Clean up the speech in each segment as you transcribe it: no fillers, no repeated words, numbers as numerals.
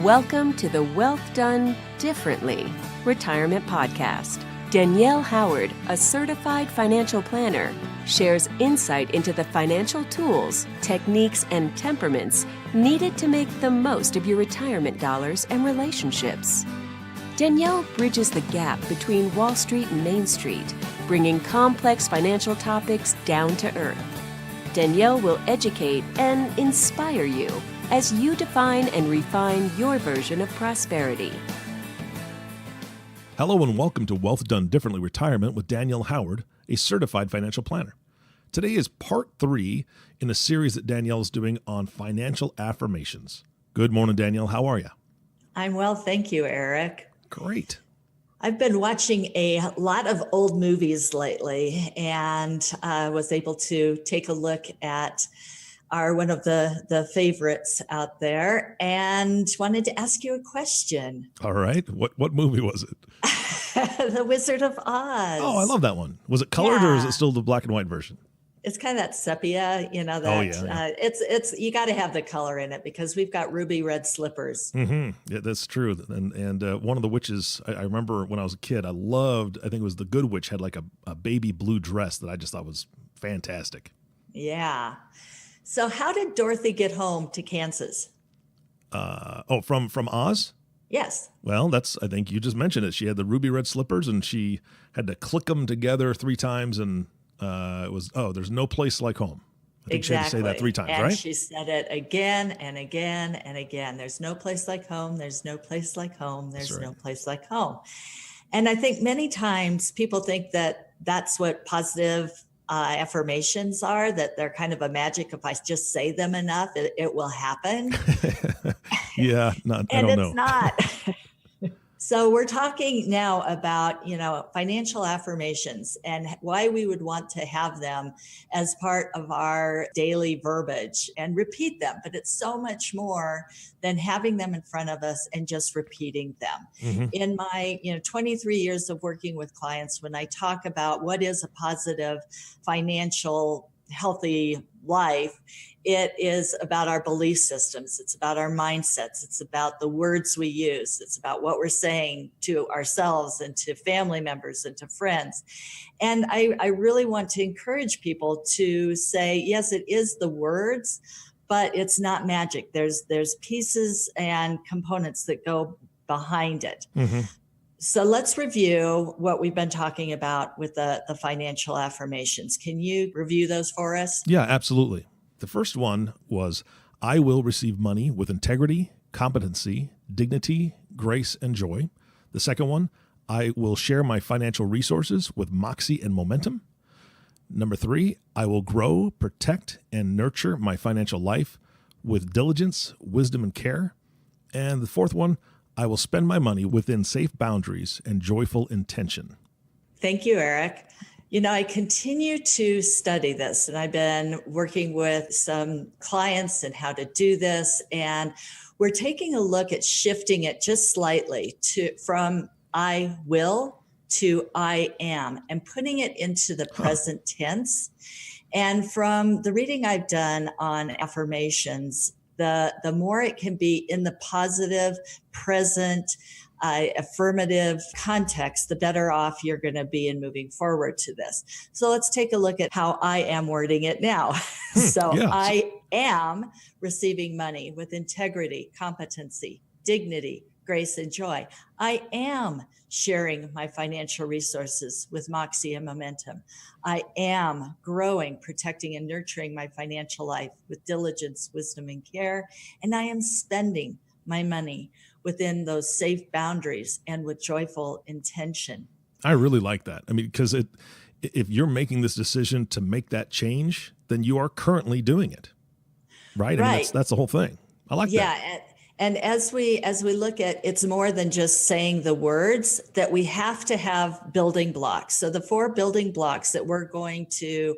Welcome to the Wealth Done Differently Retirement Podcast. Danielle Howard, a certified financial planner, shares insight into the financial tools, techniques, and temperaments needed to make the most of your retirement dollars and relationships. Danielle bridges the gap between Wall Street and Main Street, bringing complex financial topics down to earth. Danielle will educate and inspire you as you define and refine your version of prosperity. Hello and welcome to Wealth Done Differently Retirement with Danielle Howard, a certified financial planner. Today is part 3 in a series that Danielle is doing on financial affirmations. Good morning, Danielle. How are you? I'm well, thank you, Eric. Great. I've been watching a lot of old movies lately and was able to take a look at one of the favorites out there and wanted to ask you a question. All right. What movie was it? The Wizard of Oz. Oh, I love that one. Was it colored or is it still the black and white version? It's kind of that sepia, it's you got to have the color in it because we've got ruby red slippers. Mm-hmm. Yeah, that's true. And one of the witches, I remember when I was a kid, I think it was the Good Witch, had like a baby blue dress that I just thought was fantastic. Yeah. So how did Dorothy get home to Kansas? From Oz? Yes. Well, I think you just mentioned it. She had the ruby red slippers and she had to click them together 3 times and it was, there's no place like home. I think exactly. She had to say that 3 times, and right? And she said it again and again and again. There's no place like home. There's no place like home. There's no place like home. And I think many times people think that that's what positive affirmations are, that they're kind of a magic. If I just say them enough, it will happen. Yeah, I don't know. It's not. So we're talking now about, financial affirmations and why we would want to have them as part of our daily verbiage and repeat them. But it's so much more than having them in front of us and just repeating them. Mm-hmm. In my 23 years of working with clients, when I talk about what is a positive financial healthy life, it is about our belief systems. It's about our mindsets. It's about the words we use. It's about what we're saying to ourselves and to family members and to friends. And I really want to encourage people to say, yes, it is the words, but it's not magic. There's pieces and components that go behind it. Mm-hmm. So let's review what we've been talking about with the financial affirmations. Can you review those for us? Yeah, absolutely. The first one was, I will receive money with integrity, competency, dignity, grace, and joy. The second one, I will share my financial resources with moxie and momentum. Number 3, I will grow, protect, and nurture my financial life with diligence, wisdom, and care. And the fourth one, I will spend my money within safe boundaries and joyful intention. Thank you, Eric. I continue to study this, and I've been working with some clients and how to do this. And we're taking a look at shifting it just slightly from I will to I am and putting it into the present tense. And from the reading I've done on affirmations, the more it can be in the positive, present, affirmative context, the better off you're going to be in moving forward to this. So let's take a look at how I am wording it now. Yes. I am receiving money with integrity, competency, dignity, grace, and joy. I am sharing my financial resources with moxie and momentum. I am growing, protecting, and nurturing my financial life with diligence, wisdom, and care. And I am spending my money within those safe boundaries and with joyful intention. I really like that. I mean, because if you're making this decision to make that change, then you are currently doing it, right? I mean, that's the whole thing. I like that. Yeah. And as we look at, it's more than just saying the words, that we have to have building blocks. So the 4 building blocks that we're going to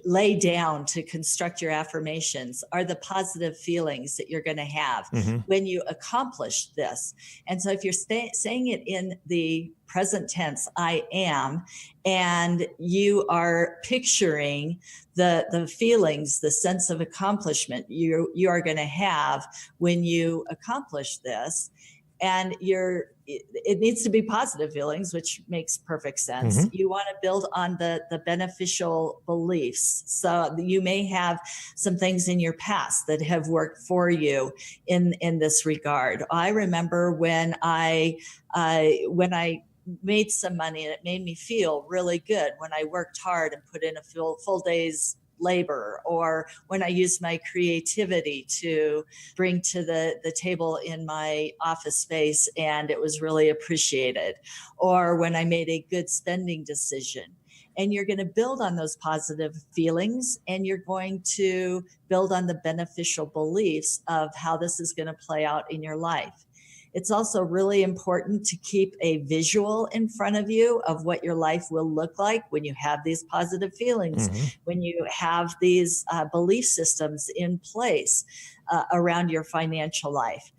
lay down to construct your affirmations are the positive feelings that you're going to have when you accomplish this. And so if you're saying it in the present tense, I am, and you are picturing the feelings, the sense of accomplishment you are going to have when you accomplish this, and it needs to be positive feelings, which makes perfect sense. You want to build on the beneficial beliefs. So you may have some things in your past that have worked for you in this regard. I remember when I made some money and it made me feel really good when I worked hard and put in a full day's labor, or when I used my creativity to bring to the table in my office space and it was really appreciated, or when I made a good spending decision. And you're going to build on those positive feelings, and you're going to build on the beneficial beliefs of how this is going to play out in your life. It's also really important to keep a visual in front of you of what your life will look like when you have these positive feelings, when you have these belief systems in place around your financial life.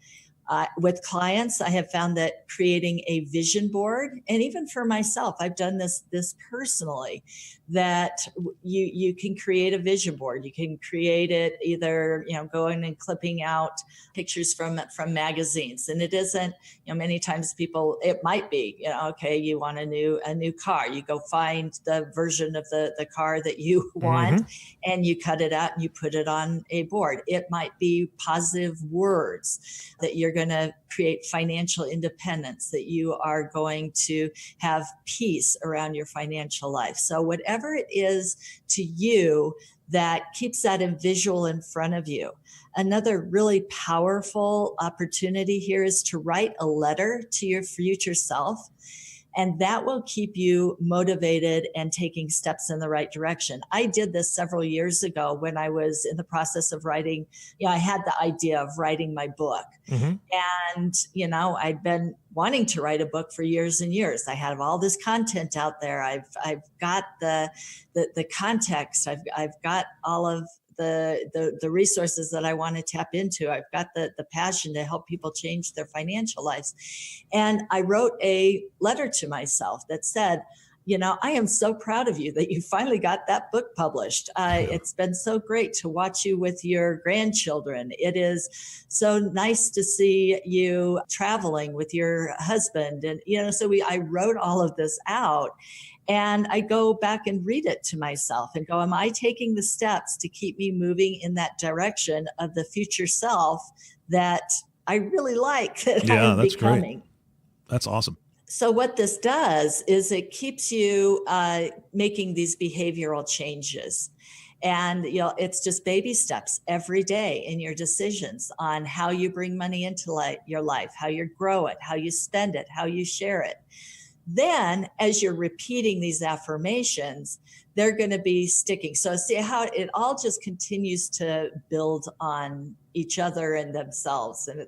With clients, I have found that creating a vision board, and even for myself, I've done this personally, that you can create a vision board. You can create it either, going and clipping out pictures from magazines. And it isn't, many times it might be, okay, you want a new car. You go find the version of the car that you want, and you cut it out and you put it on a board. It might be positive words that you're going to create financial independence, that you are going to have peace around your financial life. So whatever it is to you that keeps that in visual in front of you. Another really powerful opportunity here is to write a letter to your future self. And that will keep you motivated and taking steps in the right direction. I did this several years ago when I was in the process of writing. I had the idea of writing my book. And, I'd been wanting to write a book for years and years. I have all this content out there. I've got the context. I've got all of the resources that I want to tap into. I've got the passion to help people change their financial lives. And I wrote a letter to myself that said, I am so proud of you that you finally got that book published. It's been so great to watch you with your grandchildren. It is so nice to see you traveling with your husband. And, I wrote all of this out. And I go back and read it to myself and go, am I taking the steps to keep me moving in that direction of the future self that I really like that I'm that's becoming? Great. That's awesome. So what this does is it keeps you making these behavioral changes. And it's just baby steps every day in your decisions on how you bring money into your life, how you grow it, how you spend it, how you share it. Then as you're repeating these affirmations, they're going to be sticking. So see how it all just continues to build on each other and themselves. And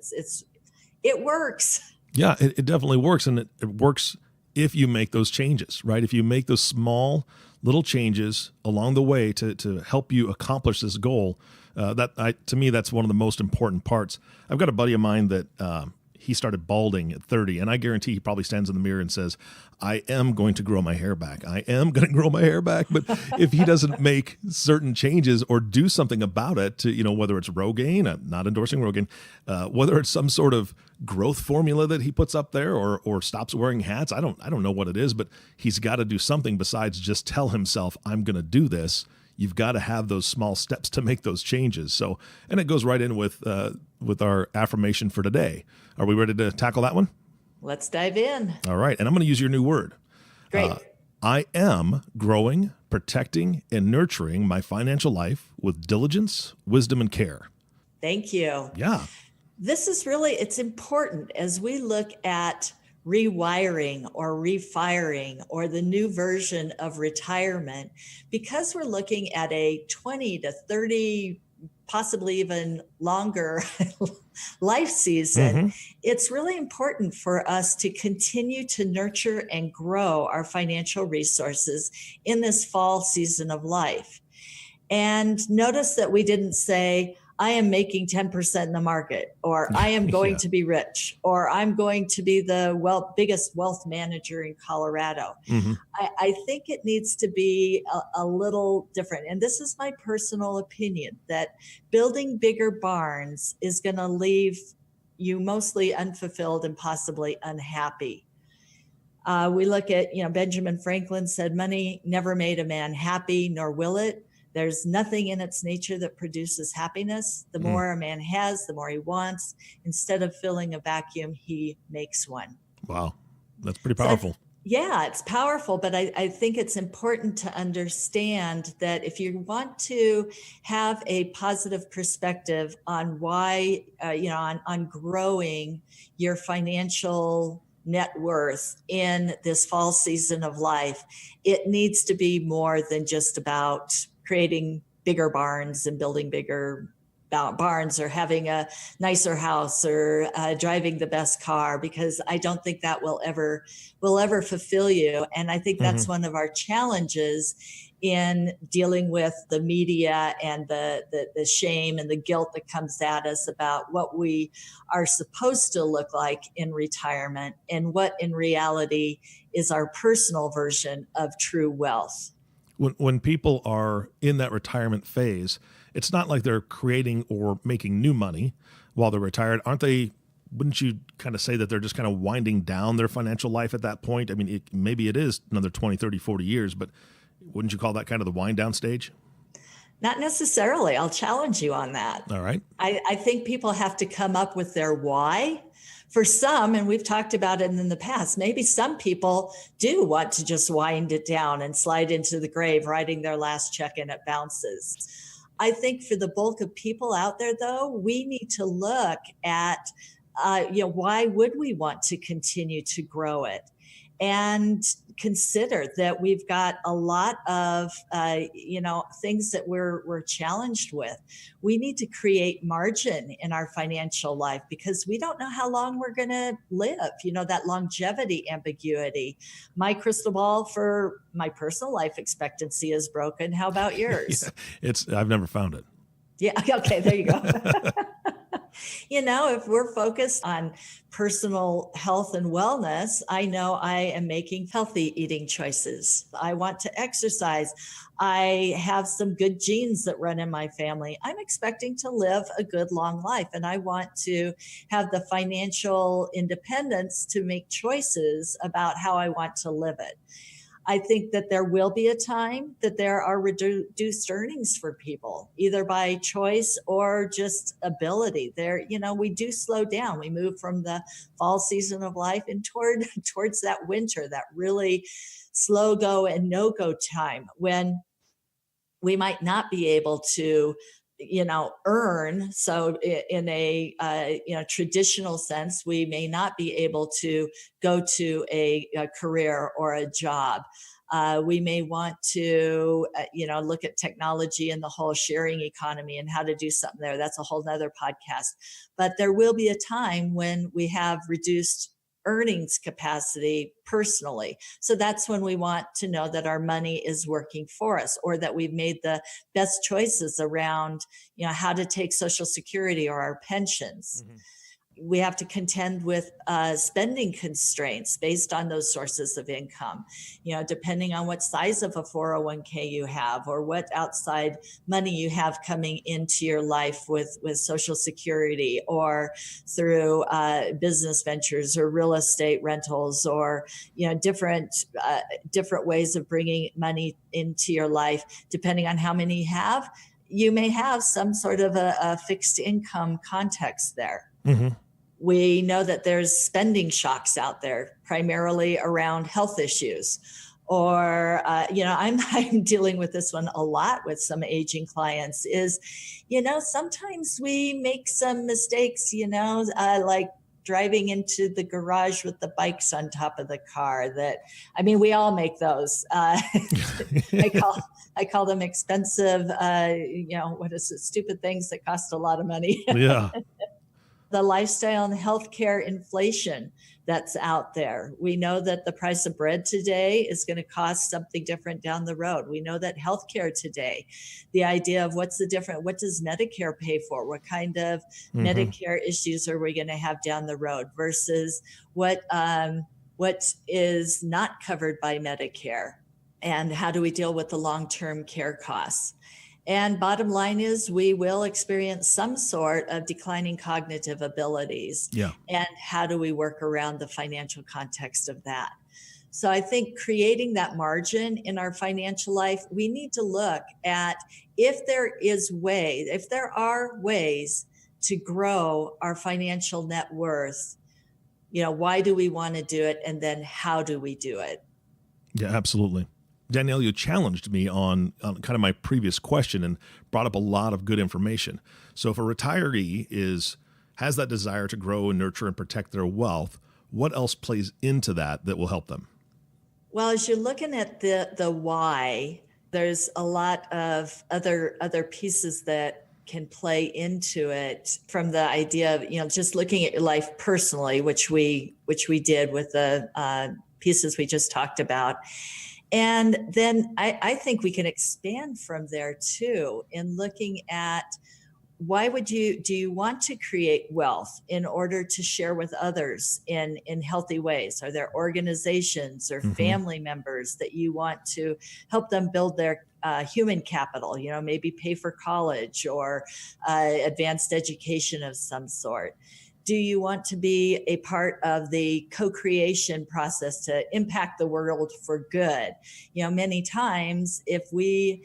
it works. Yeah, it definitely works. And it works if you make those changes, right? If you make those small little changes along the way to help you accomplish this goal, to me, that's one of the most important parts. I've got a buddy of mine that he started balding at 30, and I guarantee he probably stands in the mirror and says, I am going to grow my hair back. I am going to grow my hair back. But if he doesn't make certain changes or do something about it to, whether it's Rogaine, not endorsing Rogaine, whether it's some sort of growth formula that he puts up there or stops wearing hats, I don't know what it is, but he's got to do something besides just tell himself, I'm going to do this. You've got to have those small steps to make those changes. So, and it goes right in with our affirmation for today. Are we ready to tackle that one? Let's dive in. All right. And I'm going to use your new word. Great. I am growing, protecting, and nurturing my financial life with diligence, wisdom, and care. Thank you. Yeah. This is it's important as we look at rewiring or refiring or the new version of retirement, because we're looking at a 20 to 30, possibly even longer life season, it's really important for us to continue to nurture and grow our financial resources in this fall season of life. And notice that we didn't say, I am making 10% in the market, or I am going to be rich, or I'm going to be the biggest wealth manager in Colorado. Mm-hmm. I think it needs to be a little different. And this is my personal opinion, that building bigger barns is going to leave you mostly unfulfilled and possibly unhappy. We look at, Benjamin Franklin said, money never made a man happy, nor will it. There's nothing in its nature that produces happiness. The more a man has, the more he wants. Instead of filling a vacuum, he makes one. Wow. That's pretty powerful. Yeah, it's powerful, but I think it's important to understand that if you want to have a positive perspective on why, on growing your financial net worth in this fall season of life, it needs to be more than just about creating bigger barns and building bigger barns or having a nicer house or driving the best car, because I don't think that will ever fulfill you. And I think that's one of our challenges in dealing with the media and the shame and the guilt that comes at us about what we are supposed to look like in retirement and what in reality is our personal version of true wealth. When people are in that retirement phase, it's not like they're creating or making new money while they're retired. Wouldn't you kind of say that they're just kind of winding down their financial life at that point? I mean, maybe it is another 20, 30, 40 years, but wouldn't you call that kind of the wind down stage? Not necessarily. I'll challenge you on that. All right. I think people have to come up with their why. For some, and we've talked about it in the past, maybe some people do want to just wind it down and slide into the grave, writing their last check and it bounces. I think for the bulk of people out there, though, we need to look at, why would we want to continue to grow it? And consider that we've got a lot of, things that we're challenged with. We need to create margin in our financial life because we don't know how long we're going to live, that longevity ambiguity. My crystal ball for my personal life expectancy is broken. How about yours? I've never found it. Yeah. Okay. There you go. If we're focused on personal health and wellness, I know I am making healthy eating choices. I want to exercise. I have some good genes that run in my family. I'm expecting to live a good long life, and I want to have the financial independence to make choices about how I want to live it. I think that there will be a time that there are reduced earnings for people, either by choice or just ability. We do slow down. We move from the fall season of life and towards that winter, that really slow go and no go time when we might not be able to earn. So in a traditional sense, we may not be able to go to a career or a job. We may want to, look at technology and the whole sharing economy and how to do something there. That's a whole nother podcast. But there will be a time when we have reduced earnings capacity personally. So that's when we want to know that our money is working for us, or that we've made the best choices around, how to take Social Security or our pensions. Mm-hmm. We have to contend with spending constraints based on those sources of income, depending on what size of a 401k you have or what outside money you have coming into your life with Social Security or through business ventures or real estate rentals or, different ways of bringing money into your life. Depending on how many you have, you may have some sort of a fixed income context there. Mm-hmm. We know that there's spending shocks out there, primarily around health issues. Or, I'm dealing with this one a lot with some aging clients is, sometimes we make some mistakes, like driving into the garage with the bikes on top of the car we all make those. I call them expensive, stupid things that cost a lot of money. Yeah. the lifestyle and healthcare inflation that's out there. We know that the price of bread today is going to cost something different down the road. We know that healthcare today, the idea of what does Medicare pay for? What kind of Medicare issues are we going to have down the road versus what is not covered by Medicare? And how do we deal with the long-term care costs? And bottom line is we will experience some sort of declining cognitive abilities. Yeah. And how do we work around the financial context of that? So I think creating that margin in our financial life, we need to look at if there are ways to grow our financial net worth, why do we want to do it? And then how do we do it? Yeah, absolutely. Danielle, you challenged me on kind of my previous question and brought up a lot of good information. So if a retiree has that desire to grow and nurture and protect their wealth, what else plays into that will help them? Well, as you're looking at the why, there's a lot of other pieces that can play into it, from the idea of just looking at your life personally, which we did with the pieces we just talked about. And then I think we can expand from there too, in looking at do you want to create wealth in order to share with others in healthy ways? Are there organizations or family members that you want to help them build their human capital, maybe pay for college or advanced education of some sort? Do you want to be a part of the co-creation process to impact the world for good? Many times if we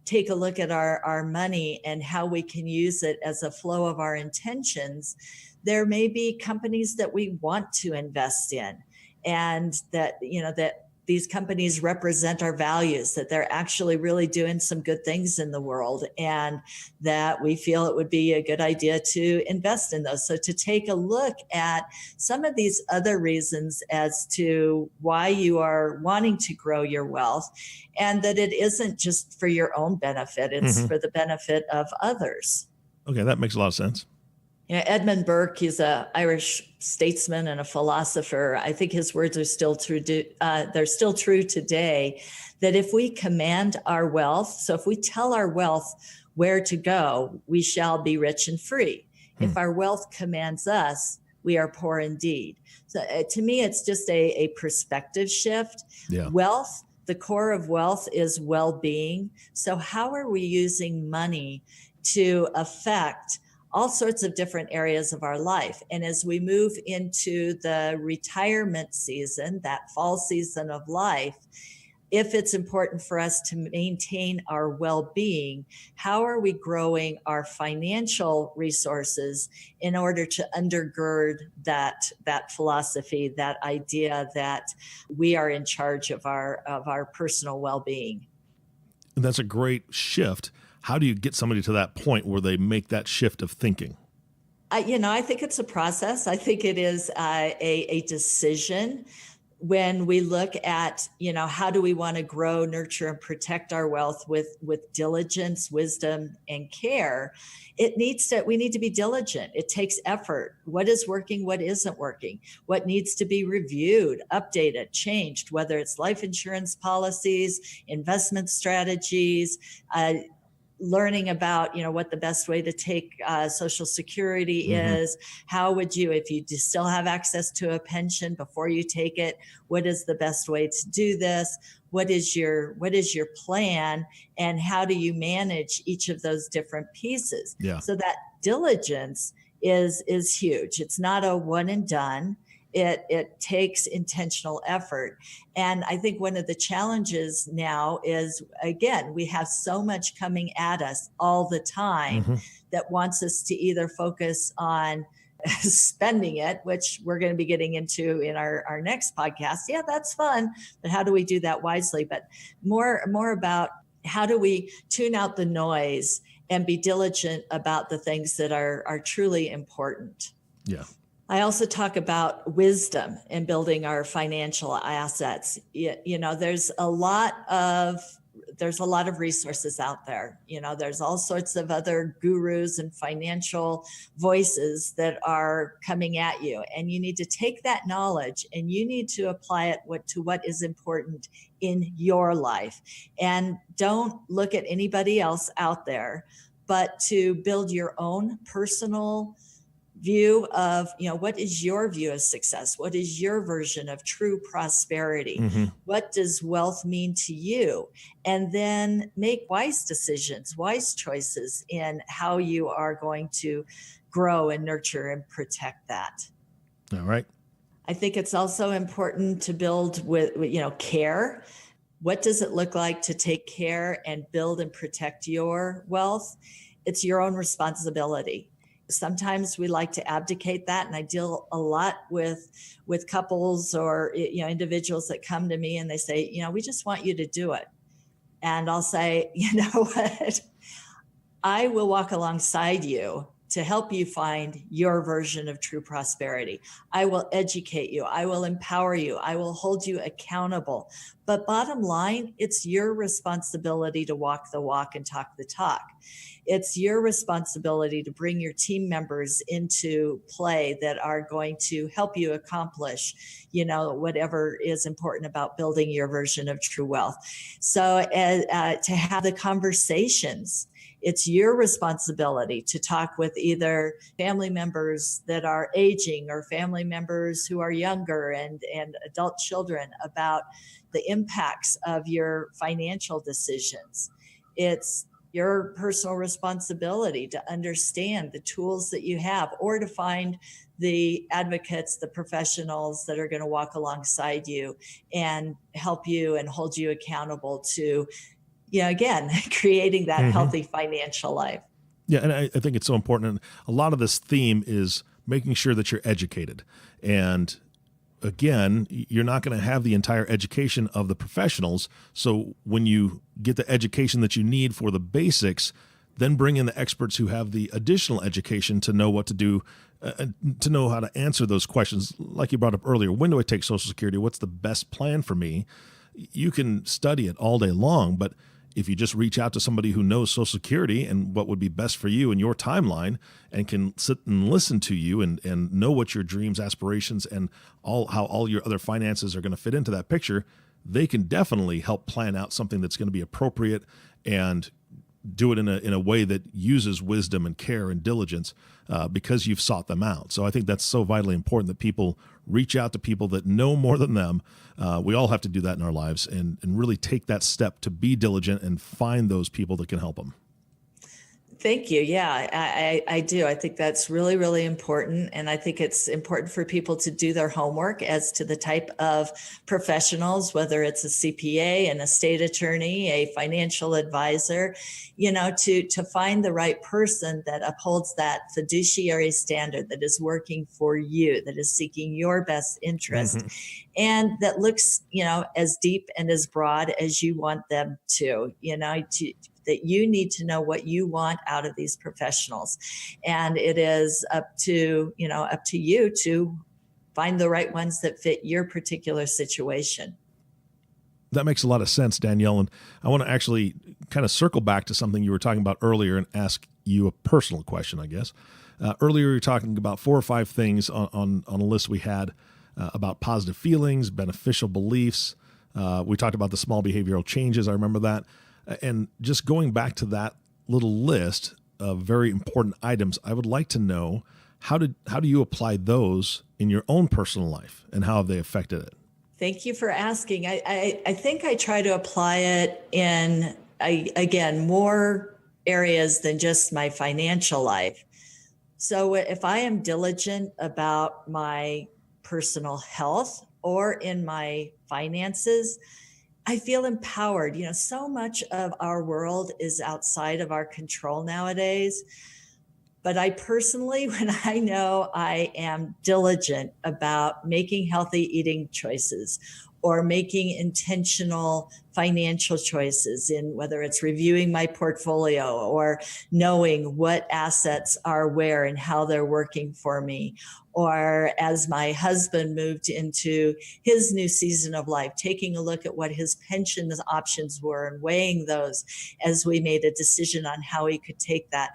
take a look at our money and how we can use it as a flow of our intentions, there may be companies that we want to invest in, and that these companies represent our values, that they're actually really doing some good things in the world, and that we feel it would be a good idea to invest in those. So to take a look at some of these other reasons as to why you are wanting to grow your wealth, and that it isn't just for your own benefit, it's for the benefit of others. Okay, that makes a lot of sense. Edmund Burke, he's an Irish statesman and a philosopher. I think his words are still true. They're still true today, that if we command our wealth, so if we tell our wealth where to go, we shall be rich and free. If our wealth commands us, we are poor indeed. So to me, it's just a perspective shift. Yeah. Wealth, the core of wealth is well-being. So how are we using money to affect all sorts of different areas of our life? And as we move into the retirement season, that fall season of life, if it's important for us to maintain our well-being, how are we growing our financial resources in order to undergird that philosophy, that idea that we are in charge of our personal well-being? And that's a great shift. How do you get somebody to that point where they make that shift of thinking? I think it's a process. I think it is a decision. When we look at, how do we want to grow, nurture, and protect our wealth with diligence, wisdom, and care, we need to be diligent. It takes effort. What is working? What isn't working? What needs to be reviewed, updated, changed, whether it's life insurance policies, investment strategies, learning about, what the best way to take Social Security is. How would you, if you still have access to a pension before you take it, what is the best way to do this? What is your plan, and how do you manage each of those different pieces? Yeah. So that diligence is huge. It's not a one and done. It takes intentional effort. And I think one of the challenges now is, again, we have so much coming at us all the time that wants us to either focus on spending it, which we're going to be getting into in our next podcast. Yeah, that's fun. But how do we do that wisely? But more about how do we tune out the noise and be diligent about the things that are truly important. Yeah. I also talk about wisdom in building our financial assets. There's a lot of there's a lot of resources out there. There's all sorts of other gurus and financial voices that are coming at you. And you need to take that knowledge and you need to apply it to what is important in your life. And don't look at anybody else out there, but to build your own personal view of, what is your view of success? What is your version of true prosperity? Mm-hmm. What does wealth mean to you? And then make wise decisions, wise choices in how you are going to grow and nurture and protect that. All right. I think it's also important to build with care. What does it look like to take care and build and protect your wealth? It's your own responsibility. Sometimes we like to abdicate that. And I deal a lot with couples or individuals that come to me and they say, we just want you to do it. And I'll say, you know what? I will walk alongside you to help you find your version of true prosperity. I will educate you. I will empower you. I will hold you accountable. But bottom line, it's your responsibility to walk the walk and talk the talk. It's your responsibility to bring your team members into play that are going to help you accomplish, whatever is important about building your version of true wealth. So to have the conversations, it's your responsibility to talk with either family members that are aging or family members who are younger and adult children about the impacts of your financial decisions. It's your personal responsibility to understand the tools that you have or to find the advocates, the professionals that are going to walk alongside you and help you and hold you accountable to again, creating that healthy financial life. Yeah, and I think it's so important. And a lot of this theme is making sure that you're educated. And again, you're not going to have the entire education of the professionals. So when you get the education that you need for the basics, then bring in the experts who have the additional education to know what to do, to know how to answer those questions. Like you brought up earlier, when do I take Social Security? What's the best plan for me? You can study it all day long, but if you just reach out to somebody who knows Social Security and what would be best for you in your timeline and can sit and listen to you and know what your dreams, aspirations, and how all your other finances are going to fit into that picture, they can definitely help plan out something that's going to be appropriate and do it in a way that uses wisdom and care and diligence because you've sought them out. So I think that's so vitally important that people reach out to people that know more than them. We all have to do that in our lives and really take that step to be diligent and find those people that can help them. Thank you. Yeah, I do. I think that's really, really important. And I think it's important for people to do their homework as to the type of professionals, whether it's a CPA, an estate attorney, a financial advisor, to find the right person that upholds that fiduciary standard that is working for you, that is seeking your best interest, and that looks, as deep and as broad as you want them to, that you need to know what you want out of these professionals. And it is up to you to find the right ones that fit your particular situation. That makes a lot of sense, Danielle. And I want to actually kind of circle back to something you were talking about earlier and ask you a personal question, I guess. Earlier, you were talking about 4 or 5 things on a list we had about positive feelings, beneficial beliefs. We talked about the small behavioral changes. I remember that. And just going back to that little list of very important items, I would like to know how do you apply those in your own personal life and how have they affected it? Thank you for asking. I think I try to apply it in, again, more areas than just my financial life. So if I am diligent about my personal health or in my finances, I feel empowered. So much of our world is outside of our control nowadays. But I personally, when I know I am diligent about making healthy eating choices or making intentional financial choices in whether it's reviewing my portfolio or knowing what assets are where and how they're working for me. Or as my husband moved into his new season of life, taking a look at what his pension options were and weighing those as we made a decision on how he could take that.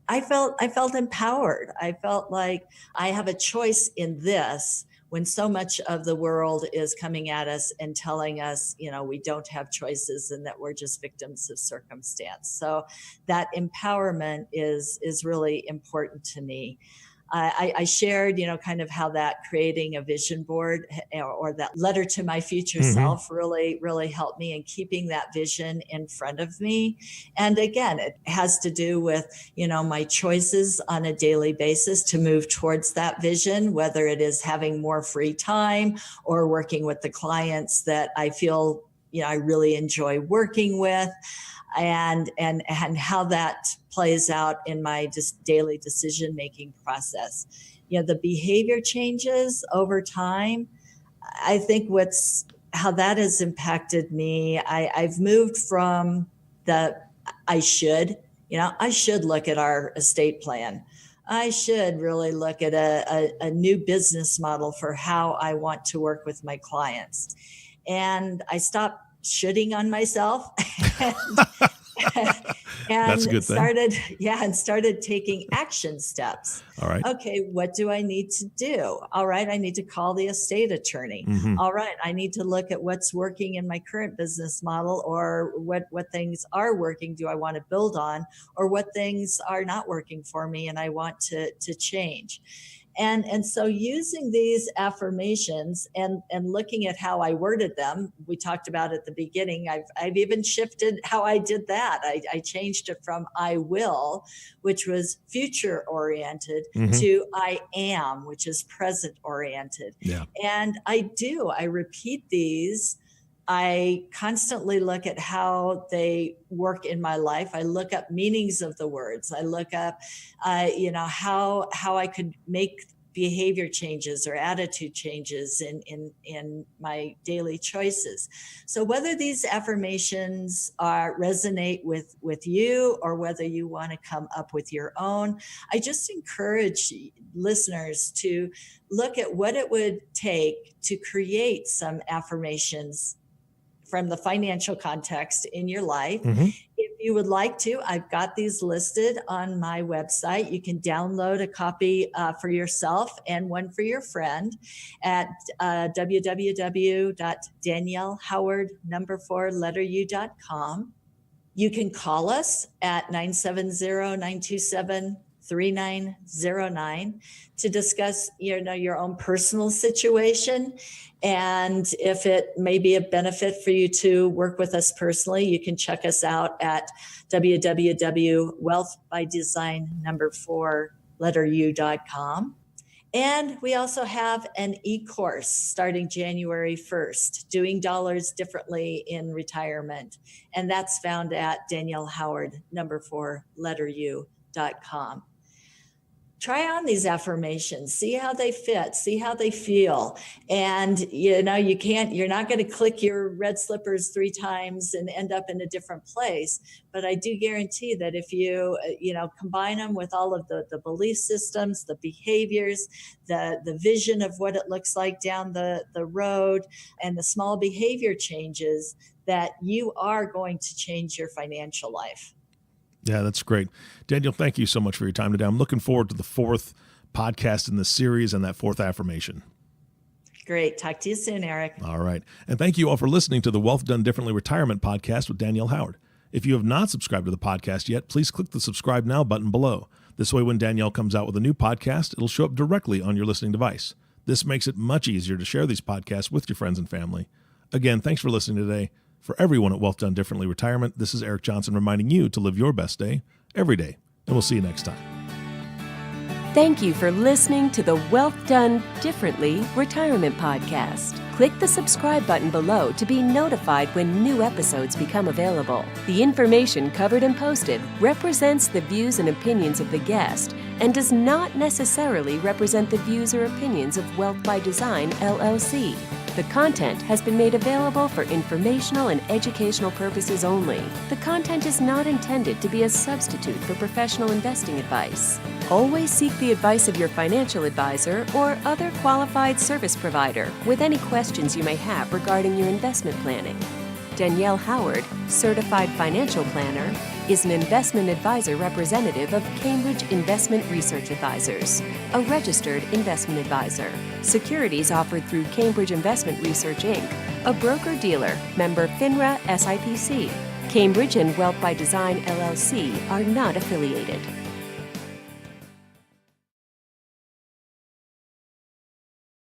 I felt empowered. I felt like I have a choice in this when so much of the world is coming at us and telling us, we don't have choices and that we're just victims of circumstance. So that empowerment is really important to me. I shared, kind of how that creating a vision board or that letter to my future self really, really helped me in keeping that vision in front of me. And again, it has to do with, my choices on a daily basis to move towards that vision, whether it is having more free time or working with the clients that I feel, I really enjoy working with. And how that plays out in my just daily decision-making process. The behavior changes over time. I think how that has impacted me. I've moved from I should look at our estate plan. I should really look at a new business model for how I want to work with my clients. And I stopped shoulding on myself and That's a good thing. started taking action steps. All right. Okay, what do I need to do? All right, I need to call the estate attorney. All right, I need to look at what's working in my current business model, or what things are working do I want to build on, or what things are not working for me and I want to change. And so using these affirmations and looking at how I worded them, we talked about at the beginning, I've even shifted how I did that. I changed it from I will, which was future oriented, to I am, which is present oriented. Yeah. And I repeat these. I constantly look at how they work in my life. I look up meanings of the words. I look up, how I could make behavior changes or attitude changes in my daily choices. So whether these affirmations resonate with you or whether you want to come up with your own, I just encourage listeners to look at what it would take to create some affirmations from the financial context in your life. If you would like to, I've got these listed on my website. You can download a copy for yourself and one for your friend at www.daniellehoward4u.com. You can call us at 970-927-3909 to discuss, your own personal situation. And if it may be a benefit for you to work with us personally, you can check us out at www.wealthbydesign4u.com. And we also have an e-course starting January 1st, Doing Dollars Differently in Retirement. And that's found at DanielleHoward4u.com. Try on these affirmations, see how they fit, see how they feel. And, you're not going to click your red slippers 3 times and end up in a different place. But I do guarantee that if you, combine them with all of the belief systems, the behaviors, the vision of what it looks like down the road, and the small behavior changes, that you are going to change your financial life. Yeah, that's great. Danielle, thank you so much for your time today. I'm looking forward to the 4th podcast in this series and that 4th affirmation. Great. Talk to you soon, Eric. All right. And thank you all for listening to the Wealth Done Differently Retirement Podcast with Danielle Howard. If you have not subscribed to the podcast yet, please click the subscribe now button below. This way, when Danielle comes out with a new podcast, it'll show up directly on your listening device. This makes it much easier to share these podcasts with your friends and family. Again, thanks for listening today. For everyone at Wealth Done Differently Retirement, this is Eric Johnson reminding you to live your best day every day. And we'll see you next time. Thank you for listening to the Wealth Done Differently Retirement Podcast. Click the subscribe button below to be notified when new episodes become available. The information covered and posted represents the views and opinions of the guest and does not necessarily represent the views or opinions of Wealth by Design, LLC. The content has been made available for informational and educational purposes only. The content is not intended to be a substitute for professional investing advice. Always seek the advice of your financial advisor or other qualified service provider with any questions you may have regarding your investment planning. Danielle Howard, Certified Financial Planner, is an investment advisor representative of Cambridge Investment Research Advisors, a registered investment advisor. Securities offered through Cambridge Investment Research, Inc., a broker-dealer, member FINRA SIPC. Cambridge and Wealth by Design, LLC are not affiliated.